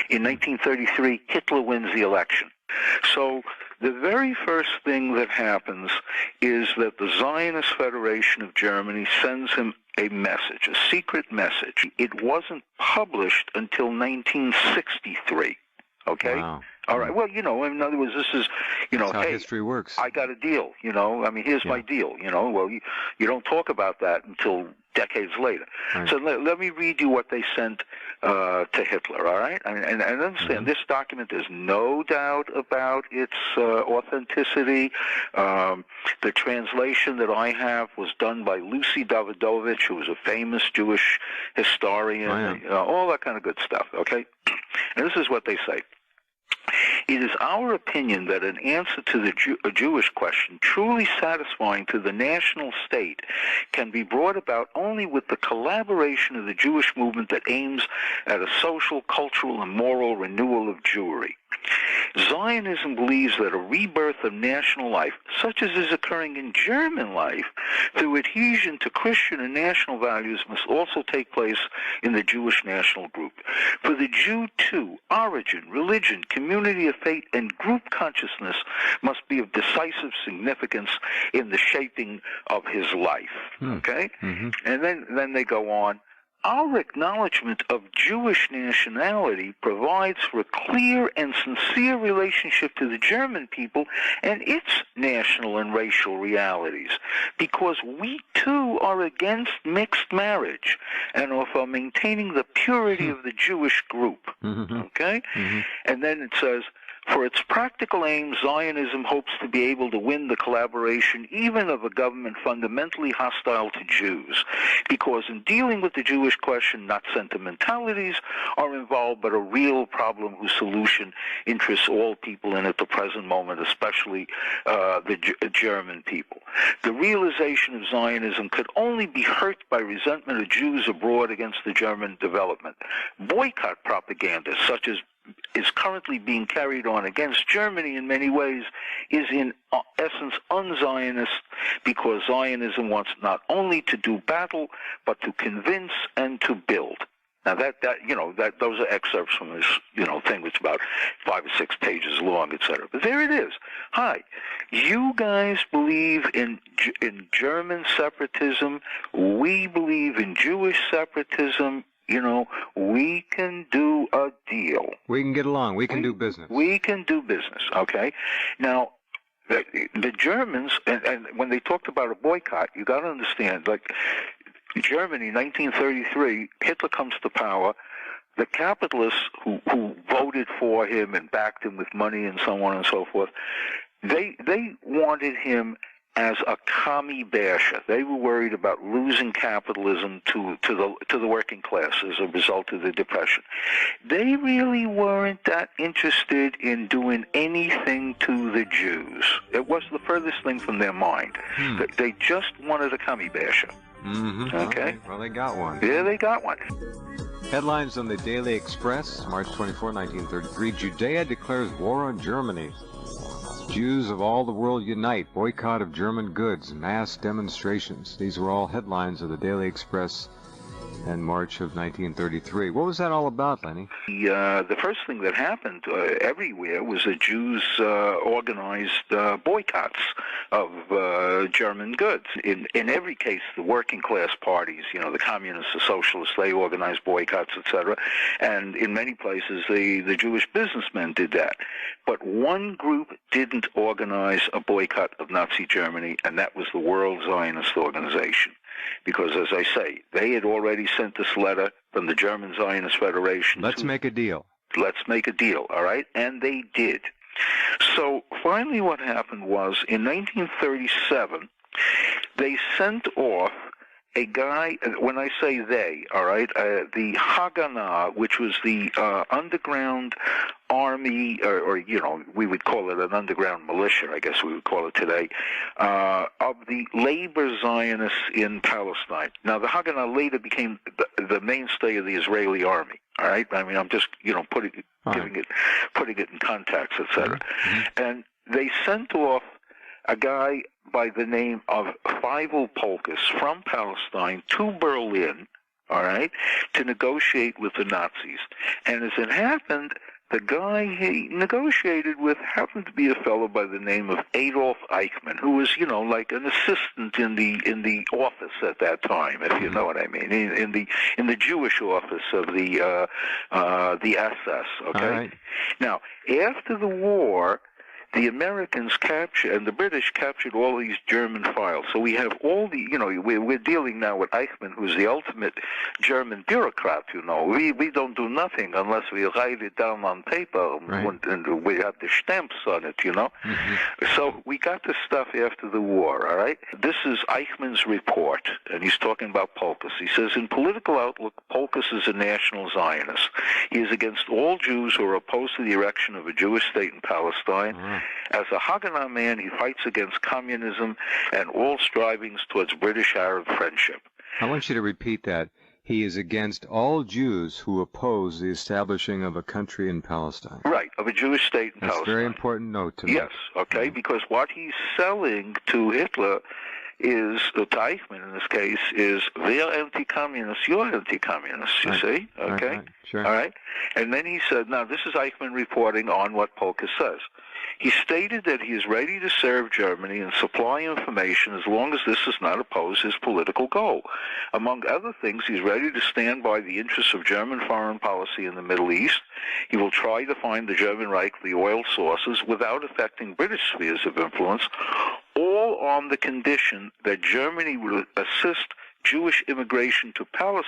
In 1933, Hitler wins the election. So the very first thing that happens is that the Zionist Federation of Germany sends him a message, a secret message. It wasn't published until 1963. Okay? Wow. All right. Well, in other words, this is, That's how hey, history works. I got a deal, I mean, here's my deal, Well, you don't talk about that until decades later. Right. So let me read you what they sent to Hitler, all right? And understand, this document, there's no doubt about its authenticity. The translation that I have was done by Lucy Davidovich, who was a famous Jewish historian, all that kind of good stuff, okay? And this is what they say. It is our opinion that an answer to the Jewish question truly satisfying to the national state can be brought about only with the collaboration of the Jewish movement that aims at a social, cultural, and moral renewal of Jewry. Zionism believes that a rebirth of national life, such as is occurring in German life, through adhesion to Christian and national values, must also take place in the Jewish national group. For the Jew, too, origin, religion, community of faith, and group consciousness must be of decisive significance in the shaping of his life. Okay? And then they go on. Our acknowledgement of Jewish nationality provides for a clear and sincere relationship to the German people and its national and racial realities, because we too are against mixed marriage and are for maintaining the purity of the Jewish group. Okay? And then it says, for its practical aim, Zionism hopes to be able to win the collaboration even of a government fundamentally hostile to Jews, because in dealing with the Jewish question, not sentimentalities are involved, but a real problem whose solution interests all people in at the present moment, especially the German people. The realization of Zionism could only be hurt by resentment of Jews abroad against the German development. Boycott propaganda, such as is currently being carried on against Germany in many ways, is in essence un-Zionist, because Zionism wants not only to do battle, but to convince and to build. Now those are excerpts from this, thing which is about 5 or 6 pages long, etc. But there it is. Hi, you guys believe in German separatism. We believe in Jewish separatism. We can do a deal. We can get along. We can do business. We can do business, okay? Now, the Germans, and when they talked about a boycott, you got to understand, like Germany, 1933, Hitler comes to power. The capitalists who voted for him and backed him with money and so on and so forth, they wanted him as a commie basher. They were worried about losing capitalism to the working class as a result of the Depression. They really weren't that interested in doing anything to the Jews. It was the furthest thing from their mind. They just wanted a commie basher. Okay? Well, they got one. Yeah, they got one. Headlines on the Daily Express, March 24, 1933. Judea declares war on Germany. Jews of all the world unite. Boycott of German goods. Mass demonstrations. These were all headlines of the Daily Express in March of 1933. What was that all about, Lenny? The first thing that happened everywhere was the Jews organized boycotts of German goods. In every case, the working class parties, the communists, the socialists, they organized boycotts, etc. And in many places, the Jewish businessmen did that. But one group didn't organize a boycott of Nazi Germany, and that was the World Zionist Organization. Because, as I say, they had already sent this letter from the German Zionist Federation. Let's make a deal. Let's make a deal, all right? And they did. So finally what happened was, in 1937, they sent off a guy, when I say they, all right, the Haganah, which was the underground army, or we would call it an underground militia, I guess we would call it today, of the labor Zionists in Palestine. Now, the Haganah later became the mainstay of the Israeli army. All right, I mean, I'm just putting it in context, etc. And they sent off a guy by the name of Feivel Polkus from Palestine to Berlin, all right, to negotiate with the Nazis. And as it happened, the guy he negotiated with happened to be a fellow by the name of Adolf Eichmann, who was, like an assistant in the office at that time, if you know what I mean, in the Jewish office of the SS. Okay. All right. Now, after the war, the Americans captured, and the British captured all these German files. So we have all the, we're dealing now with Eichmann, who's the ultimate German bureaucrat, We don't do nothing unless we write it down on paper, Right. and we have the stamps on it, Mm-hmm. So we got this stuff after the war, all right? This is Eichmann's report, and he's talking about Polkus. He says, in political outlook, Polkus is a national Zionist. He is against all Jews who are opposed to the erection of a Jewish state in Palestine. Mm-hmm. As a Haganah man, he fights against communism and all strivings towards British-Arab friendship. I want you to repeat that. He is against all Jews who oppose the establishing of a country in Palestine. Right, of a Jewish state in Palestine. That's a very important note to me. Yes, okay, because what he's selling to Hitler is, to Eichmann in this case, is they're anti-communist, you're anti-communist, you see? Okay? Right. Sure. All right? And then he said, now this is Eichmann reporting on what Polkus says. He stated that he is ready to serve Germany and supply information as long as this does not oppose his political goal. Among other things, he's ready to stand by the interests of German foreign policy in the Middle East. He will try to find the German Reich the oil sources without affecting British spheres of influence, all on the condition that Germany will assist Jewish immigration to Palestine